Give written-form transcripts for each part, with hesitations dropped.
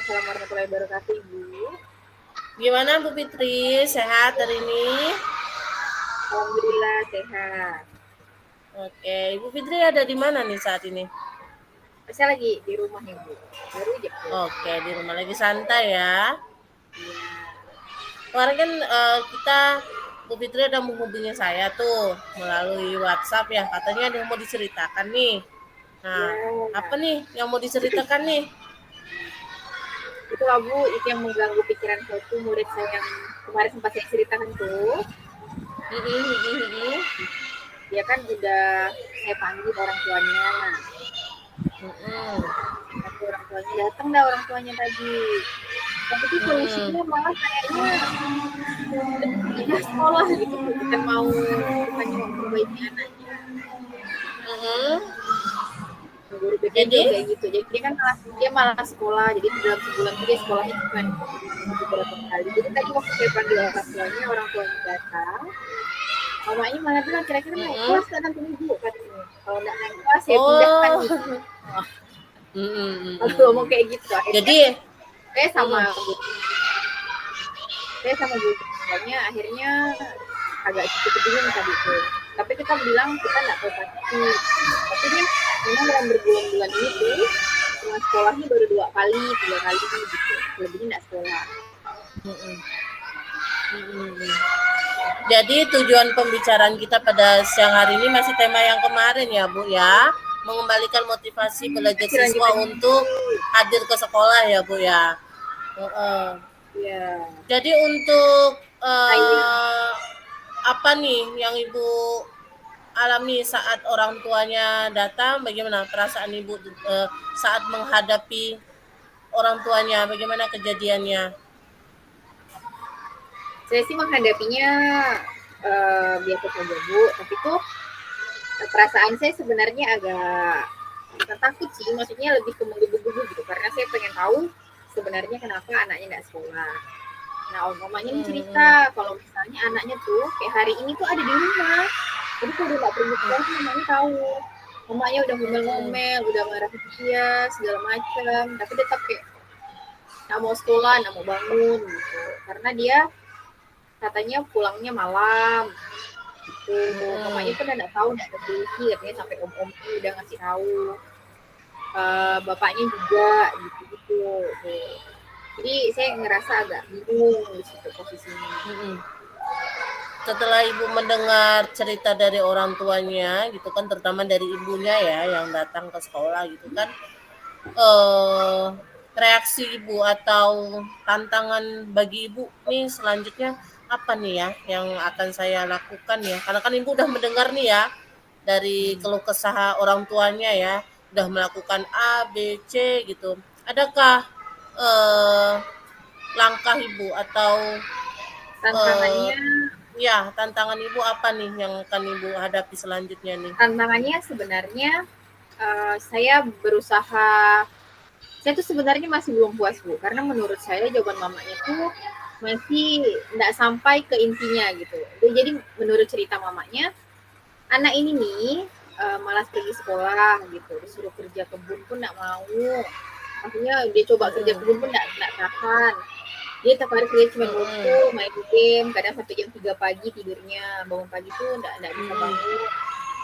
Waalaikumsalam warahmatullahi wabarakatuh, Ibu. Gimana Bu Fitri? Sehat hari ini? Alhamdulillah sehat. Oke, Ibu Fitri ada di mana nih saat ini? Saya lagi di rumah ya, Bu. Baru aja pulang. Oke, di rumah lagi santai ya. Iya. Kemarin kan kita Bu Fitri ada menghubungi saya tuh melalui WhatsApp ya. Katanya ada yang mau diceritakan nih. Nah, Ya. apa nih yang mau diceritakan nih? Itu lah, Bu, itu yang mengganggu pikiran saya tuh murid saya yang kemarin sempat saya ceritakan tuh. Dia kan udah saya panggil orang tuanya. Tapi orang tuanya datang dah orang tuanya tadi. Tapi tuh solusinya malah kayaknya pindah sekolah gitu, bukan mau memperbaiki anaknya. Guru BK Jadi? juga kayak gitu. Jadi dia malah sekolah. Jadi dalam sebulan itu dia sekolahnya cuma beberapa kali. Jadi tadi waktu saya panggil orang tuanya datang, mamanya malah bilang kira-kira naik kelas kan nanti Ibu katanya. Kalau nggak naik kelas saya pindahkan gitu. Aku ngomong kayak gitu. Akhirnya, Jadi saya sama gurunya akhirnya agak cukup bingung tadi tuh. Tapi kita bilang kita nggak tahu pasti. Tapi dia memang dalam berbulan-bulan ini tuh cuma sekolahnya baru 2 kali, 3 kali gitu. Lebihnya nggak sekolah. Jadi tujuan pembicaraan kita pada siang hari ini masih tema yang kemarin ya Bu ya, mengembalikan motivasi belajar siswa untuk hadir ke sekolah ya Bu ya. Iya. Jadi untuk apa nih yang Ibu alami saat orang tuanya datang? Bagaimana perasaan Ibu saat menghadapi orang tuanya? Bagaimana kejadiannya? Saya sih menghadapinya biasa saja Bu, tapi tuh perasaan saya sebenarnya agak bukan takut sih, maksudnya lebih ke menggebu-gebu gitu, karena saya pengen tahu sebenarnya kenapa anaknya nggak sekolah. Nah, mamanya cerita kalau misalnya anaknya tuh kayak hari ini tuh ada di rumah, jadi kalau dia nggak pergi sekolah tuh mamanya tahu. Mamanya udah ngomel-ngomel, udah marah ke dia segala macam, tapi tetap kayak nggak mau sekolah, nggak mau bangun gitu, karena dia katanya pulangnya malam gitu. Mamanya pun nggak tahu, nggak ada solusi, katanya sampai om udah ngasih tahu, bapaknya juga gitu. Jadi saya ngerasa agak bingung di situ posisinya. Setelah Ibu mendengar cerita dari orang tuanya gitu kan, terutama dari ibunya ya yang datang ke sekolah gitu kan, reaksi Ibu atau tantangan bagi Ibu nih selanjutnya apa nih ya yang akan saya lakukan ya, karena kan Ibu udah mendengar nih ya dari keluh kesah orang tuanya ya, udah melakukan A, B, C gitu. Adakah langkah Ibu atau Tantangannya tantangan Ibu apa nih yang akan Ibu hadapi selanjutnya nih? Tantangannya sebenarnya saya berusaha, saya tuh sebenarnya masih belum puas Bu, karena menurut saya jawaban mamanya tuh masih nggak sampai ke intinya gitu. Jadi menurut cerita mamanya, anak ini nih malas pergi sekolah gitu, disuruh kerja kebun pun nggak mau. Maksudnya dia coba kerja kebun pun nggak tahan. Dia tiap hari kerja cuma ngumpul, main game, kadang sampai jam 3 pagi tidurnya, bangun pagi tuh nggak bisa bangun,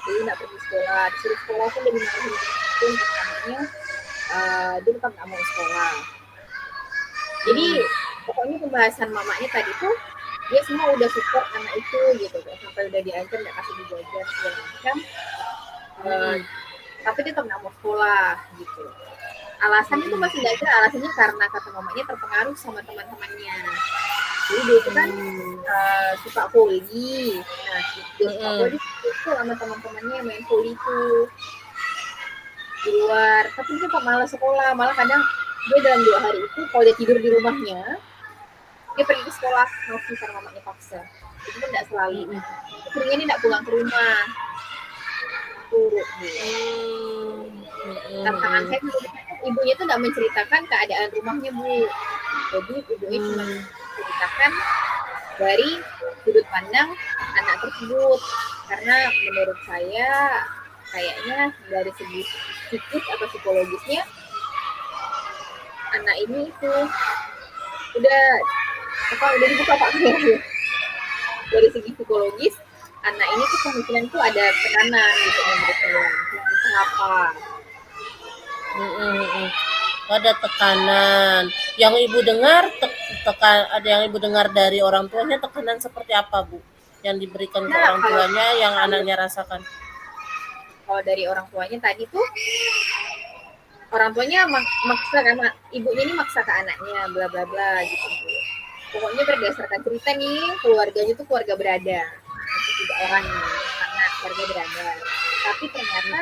jadi nggak pergi sekolah. Disuruh sekolah pun dia dimarahin pun namanya, dia tetap nggak mau sekolah. Jadi pokoknya pembahasan mamanya tadi tuh dia semua udah support anak itu gitu, sampai udah diancam nggak kasih dijajan segala macam, tapi dia tetap nggak mau sekolah gitu. Alasannya tuh masih nggak jelas, alasannya karena kata mamanya terpengaruh sama teman-temannya. Jadi dia itu kan suka volley. Nah, dia suka volley itu sama teman-temannya main volley itu di luar. Tapi dia pemalas sekolah, malah kadang dia dalam 2 hari itu kalau dia tidur di rumahnya, dia pergi ke sekolah masih karena mamanya paksa. Itu pun nggak selalu. Akhirnya dia nggak pulang ke rumah. Tantangan saya ibunya tuh nggak menceritakan keadaan rumahnya Bu, jadi ibunya cuma menceritakan dari sudut pandang anak tersebut, karena menurut saya kayaknya dari segi psikis atau psikologisnya anak ini tuh udah udah dibuka Pak kameranya. Dari segi psikologis anak ini tuh kemungkinan tuh ada tekanan gitu menurut saya. Entah apa. Ada tekanan. Yang ibu dengar ada yang ibu dengar dari orang tuanya, tekanan seperti apa, Bu? Yang diberikan ke orang tuanya yang anaknya rasakan? Kalau dari orang tuanya tadi tuh orang tuanya maksa kan, ibunya ini maksa ke anaknya bla bla bla gitu. Pokoknya berdasarkan cerita nih, keluarganya tuh keluarga berada. Itu 3 orang anak keluarga berada. Tapi ternyata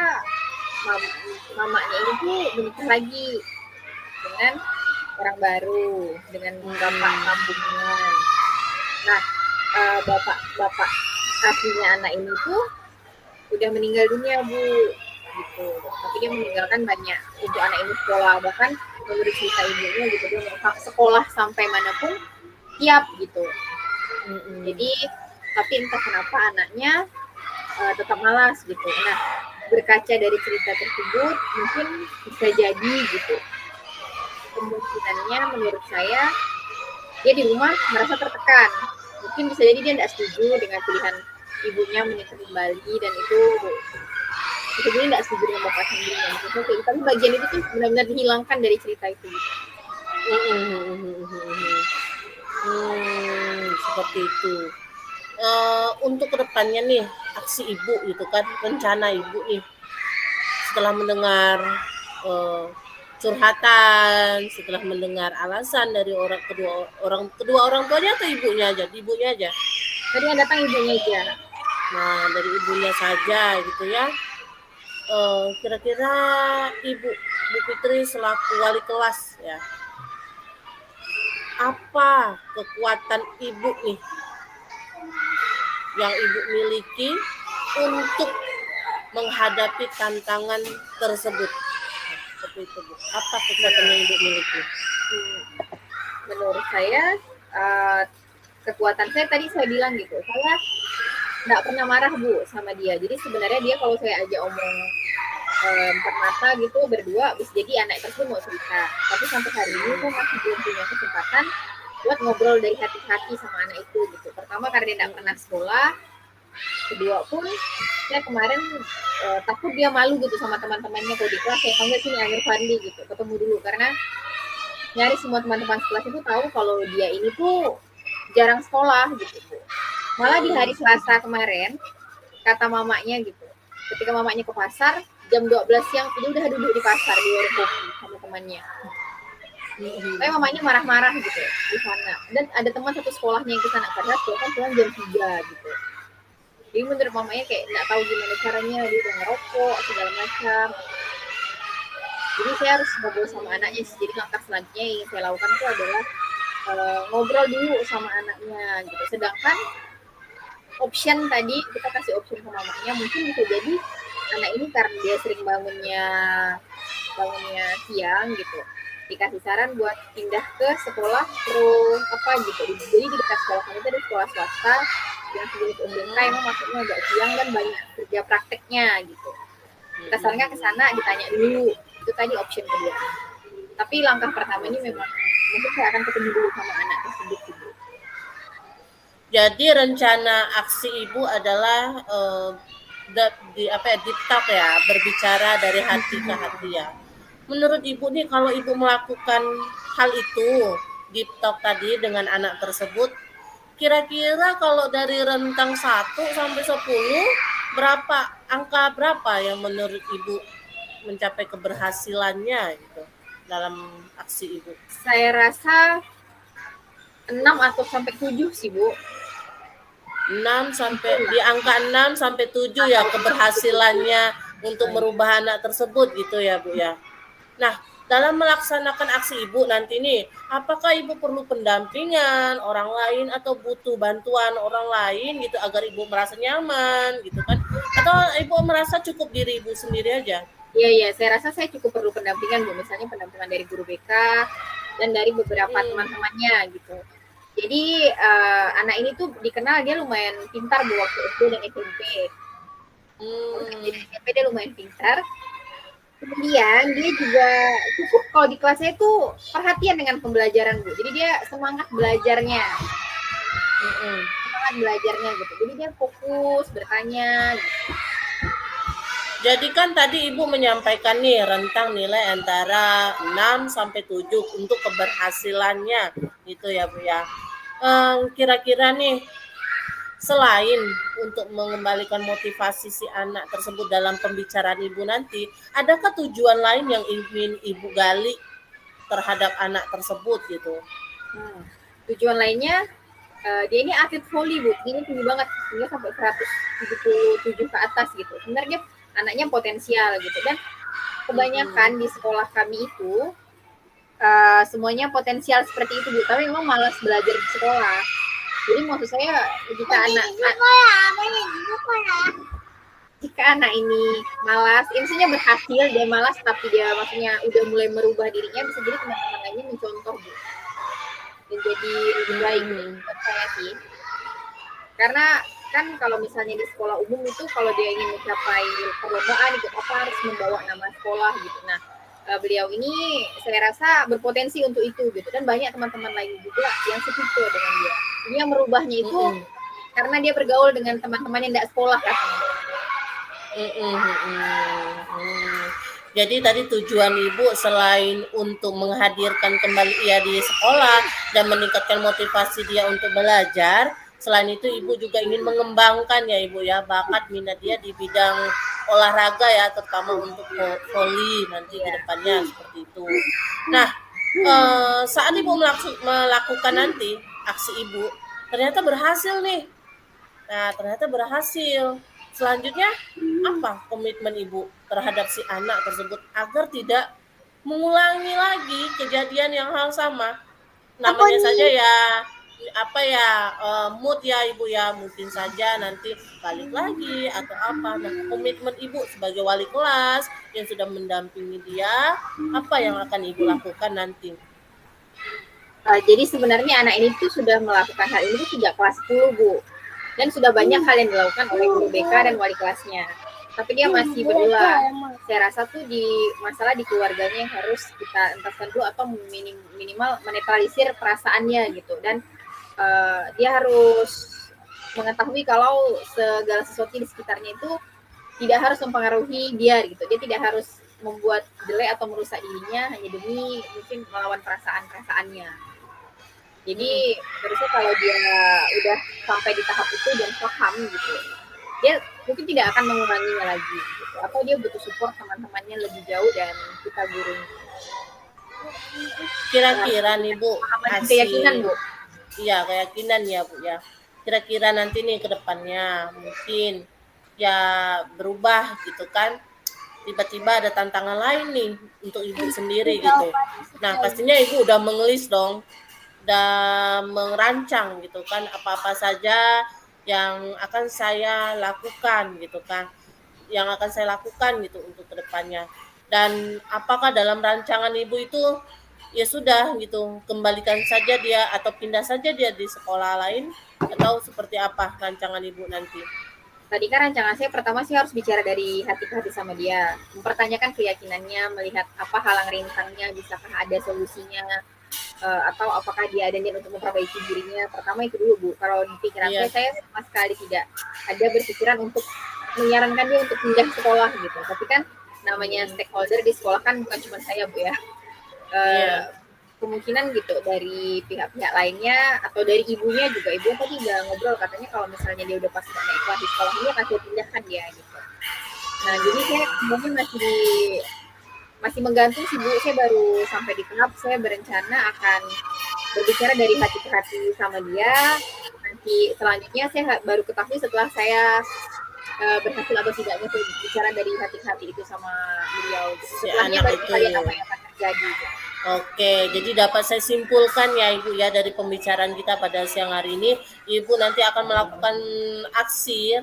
mamanya ini tuh menikah lagi dengan orang baru, dengan bapak kampungnya. Nah, bapak aslinya anak ini tuh udah meninggal dunia, Bu, gitu. Tapi dia meninggalkan banyak untuk anak ini sekolah, bahkan menurut cerita ibunya gitu, dia mau sekolah sampai manapun siap gitu. Jadi tapi entah kenapa anaknya tetap malas gitu. Nah, berkaca dari cerita tersebut mungkin bisa jadi gitu, kemungkinannya menurut saya dia di rumah merasa tertekan. Mungkin bisa jadi dia tidak setuju dengan pilihan ibunya menikah kembali, dan itu bisa jadi tidak setuju dengan bapak sendirinya. Tapi bagian itu tuh benar-benar dihilangkan dari cerita itu. Seperti itu. Untuk kedepannya nih, aksi ibu gitu kan, rencana ibu nih setelah mendengar curhatan, setelah mendengar alasan dari kedua orang tuanya atau ibunya aja? Ibunya aja. Tadi yang datang ibunya aja. Nah, dari ibunya saja gitu ya. Kira-kira Bu Fitri selaku wali kelas ya, apa kekuatan ibu nih yang ibu miliki untuk menghadapi tantangan tersebut? Seperti itu, Bu. Apa kekuatan yang ibu miliki? Menurut saya kekuatan saya tadi saya bilang gitu, saya nggak pernah marah, Bu, sama dia. Jadi sebenarnya dia kalau saya ajak omong permata gitu berdua, bisa jadi anak tersebut mau cerita. Tapi sampai hari ini saya masih belum punya kesempatan buat ngobrol dari hati ke hati sama anak itu gitu. Pertama karena dia nggak pernah sekolah, kedua pun saya kemarin takut dia malu gitu sama teman-temannya kalau di kelas. Saya panggil sini Amir Fandi gitu, ketemu dulu, karena nyaris semua teman-teman sekelas itu tahu kalau dia ini tuh jarang sekolah gitu. Malah di hari Selasa kemarin kata mamanya gitu, ketika mamanya ke pasar jam 12 siang dia udah duduk di pasar di warung kopi sama temannya. Tapi mamanya marah-marah gitu di sana, dan ada teman satu sekolahnya yang ke sana karena sekolah kan pulang jam 3 gitu. Jadi menurut mamanya kayak nggak tahu gimana caranya, dia udah ngerokok segala macam. Jadi saya harus ngobrol sama anaknya. Jadi langkah selanjutnya yang saya lakukan itu adalah ngobrol dulu sama anaknya gitu. Sedangkan option tadi kita kasih option ke mamanya, mungkin bisa jadi anak ini karena dia sering bangunnya siang gitu, dikasih saran buat pindah ke sekolah terus apa gitu. Jadi di dekat sekolah kami itu ada sekolah swasta yang sejenis UMBK, emang masuknya agak siang dan banyak kerja prakteknya gitu. Kita sarankan ke sana, ditanya dulu. Itu tadi option kedua. Tapi langkah pertama ini memang mungkin saya akan ketemu dulu sama anak tersebut gitu. Jadi rencana aksi ibu adalah deep talk ya, berbicara dari hati ke hati ya. Menurut ibu nih, kalau ibu melakukan hal itu, deep talk tadi dengan anak tersebut, kira-kira kalau dari rentang 1 sampai 10, angka berapa yang menurut ibu mencapai keberhasilannya gitu dalam aksi ibu? Saya rasa 6 atau sampai 7 sih, Bu. 6 sampai di angka 6 sampai 7 ya keberhasilannya untuk merubah anak tersebut gitu ya, Bu ya. Nah, dalam melaksanakan aksi ibu nanti nih, apakah ibu perlu pendampingan orang lain atau butuh bantuan orang lain gitu agar ibu merasa nyaman gitu kan? Atau ibu merasa cukup diri ibu sendiri aja? Iya, saya rasa saya cukup perlu pendampingan, Bu. Misalnya pendampingan dari guru BK dan dari beberapa teman-temannya gitu. Jadi anak ini tuh dikenal dia lumayan pintar, Bu, waktu SD dan SMP. Jadi SMP dia lumayan pintar. Kemudian dia juga cukup kalau di kelasnya itu perhatian dengan pembelajaran Bu. Jadi dia semangat belajarnya, Mm-mm. semangat belajarnya gitu. Jadi dia fokus bertanya gitu. Jadi kan tadi Ibu menyampaikan nih rentang nilai antara 6 sampai 7 untuk keberhasilannya gitu ya Bu ya. Kira-kira nih selain untuk mengembalikan motivasi si anak tersebut dalam pembicaraan Ibu nanti, adakah tujuan lain yang ingin Ibu gali terhadap anak tersebut gitu? Tujuan lainnya dia ini atlet voli Bu, ini tinggi banget, tinggi sampai 177 ke atas gitu. Sebenarnya anaknya potensial gitu dan kebanyakan di sekolah kami itu semuanya potensial seperti itu Bu, tapi memang malas belajar di sekolah. Jadi maksud saya jika anak ini malas, maksudnya berhasil dia malas tapi dia maksudnya udah mulai merubah dirinya, bisa jadi teman-teman lainnya mencontoh Bu dan jadi lebih baik menurut saya sih. Karena kan kalau misalnya di sekolah umum itu kalau dia ingin mencapai perlombaan ikut apa harus membawa nama sekolah gitu. Nah, beliau ini saya rasa berpotensi untuk itu gitu dan banyak teman-teman lain juga yang setipe dengan dia. Dia merubahnya itu karena dia bergaul dengan teman-teman yang tidak sekolah katanya. Jadi tadi tujuan Ibu selain untuk menghadirkan kembali ia di sekolah dan meningkatkan motivasi dia untuk belajar, selain itu Ibu juga ingin mengembangkan ya Ibu ya bakat minat dia di bidang olahraga ya, terutama untuk voli nanti ke depannya seperti itu. Nah, saat Ibu melakukan nanti aksi Ibu, ternyata berhasil nih. Nah, ternyata berhasil. Selanjutnya, apa komitmen Ibu terhadap si anak tersebut agar tidak mengulangi lagi kejadian yang hal sama? Namanya saja ya apa ya mood ya Ibu ya, mungkin saja nanti balik lagi atau apa. Nah, komitmen Ibu sebagai wali kelas yang sudah mendampingi dia, apa yang akan Ibu lakukan nanti? Jadi sebenarnya anak ini tuh sudah melakukan hal ini tuh sejak kelas 10 Bu. Dan sudah banyak hal yang dilakukan oleh guru BK dan wali kelasnya. Tapi dia masih berulang. Saya rasa tuh di masalah di keluarganya yang harus kita entaskan dulu atau minimal menetralisir perasaannya gitu. Dan dia harus mengetahui kalau segala sesuatu di sekitarnya itu tidak harus mempengaruhi dia gitu. Dia tidak harus membuat jelek atau merusak dirinya hanya demi mungkin melawan perasaan-perasaannya. Jadi harusnya kalau dia udah sampai di tahap itu dan paham gitu, dia mungkin tidak akan mengulanginya lagi gitu. Atau dia butuh support teman-temannya lebih jauh dan kita gurunya. Kira-kira nih Bu, Keyakinan Bu. Iya, keyakinan ya Bu ya. Kira-kira nanti nih ke depannya mungkin ya berubah gitu kan. Tiba-tiba ada tantangan lain nih untuk Ibu sendiri gitu. Nah, pastinya Ibu udah mengelis dong, udah merancang gitu kan apa-apa saja yang akan saya lakukan gitu kan. Yang akan saya lakukan gitu untuk kedepannya. Dan apakah dalam rancangan Ibu itu ya sudah gitu kembalikan saja dia atau pindah saja dia di sekolah lain atau seperti apa rancangan Ibu nanti? Tadi kan rancangan saya pertama sih harus bicara dari hati ke hati sama dia, mempertanyakan keyakinannya, melihat apa halang rintangnya, bisakah ada solusinya, atau apakah dia ada niat untuk memperbaiki dirinya. Pertama itu dulu Bu. Kalau di pikiran saya sama sekali tidak ada berpikiran untuk menyarankan dia untuk pindah sekolah gitu. Tapi kan namanya stakeholder di sekolah kan bukan cuma saya Bu ya. Kemungkinan gitu dari pihak-pihak lainnya atau dari ibunya juga. Ibu tadi udah ngobrol katanya kalau misalnya dia udah pasti naik kelas di sekolahnya pasti pindahkan dia gitu. Nah jadi saya mungkin masih menggantung sih Bu. Saya baru sampai di tahap saya berencana akan berbicara dari hati ke hati sama dia. Nanti selanjutnya saya baru ketahui setelah saya berhasil atau tidaknya saya bicara dari hati ke hati itu sama beliau. Setelahnya baru kita lihat apa yang akan terjadi. Gitu. Oke, jadi dapat saya simpulkan ya Ibu ya dari pembicaraan kita pada siang hari ini, Ibu nanti akan melakukan aksi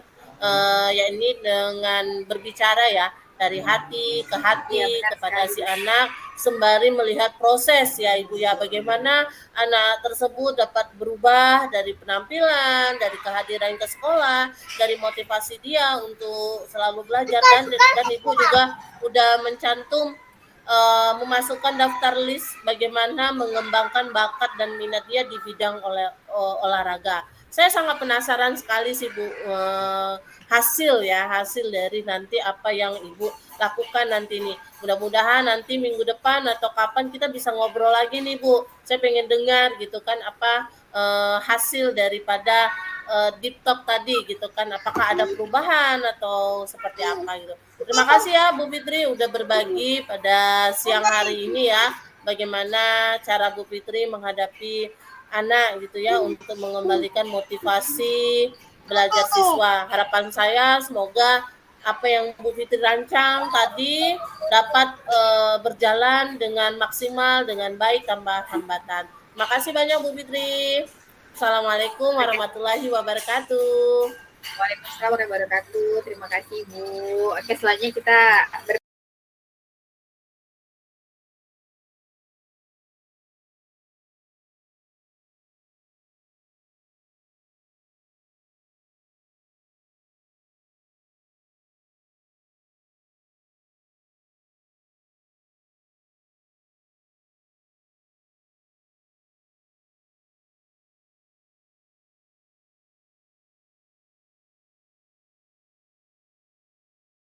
ya ini dengan berbicara ya dari hati ke hati kepada si anak sembari melihat proses ya Ibu ya, bagaimana anak tersebut dapat berubah dari penampilan, dari kehadiran ke sekolah, dari motivasi dia untuk selalu belajar, dan Ibu juga udah mencantum memasukkan daftar list bagaimana mengembangkan bakat dan minat dia di bidang olahraga. Saya sangat penasaran sekali sih Bu, hasil dari nanti apa yang Ibu lakukan nanti nih. Mudah-mudahan nanti minggu depan atau kapan kita bisa ngobrol lagi nih Bu. Saya pengen dengar gitu kan apa hasil daripada deep talk tadi gitu kan, apakah ada perubahan atau seperti apa gitu. Terima kasih ya Bu Fitri udah berbagi pada siang hari ini ya, bagaimana cara Bu Fitri menghadapi anak gitu ya untuk mengembalikan motivasi belajar siswa. Harapan saya semoga apa yang Bu Fitri rancang tadi dapat berjalan dengan maksimal, dengan baik tanpa hambatan. Terima kasih banyak Bu Fitri. Assalamualaikum warahmatullahi wabarakatuh. Waalaikumsalam warahmatullahi wabarakatuh. Terima kasih Bu. Oke, selanjutnya kita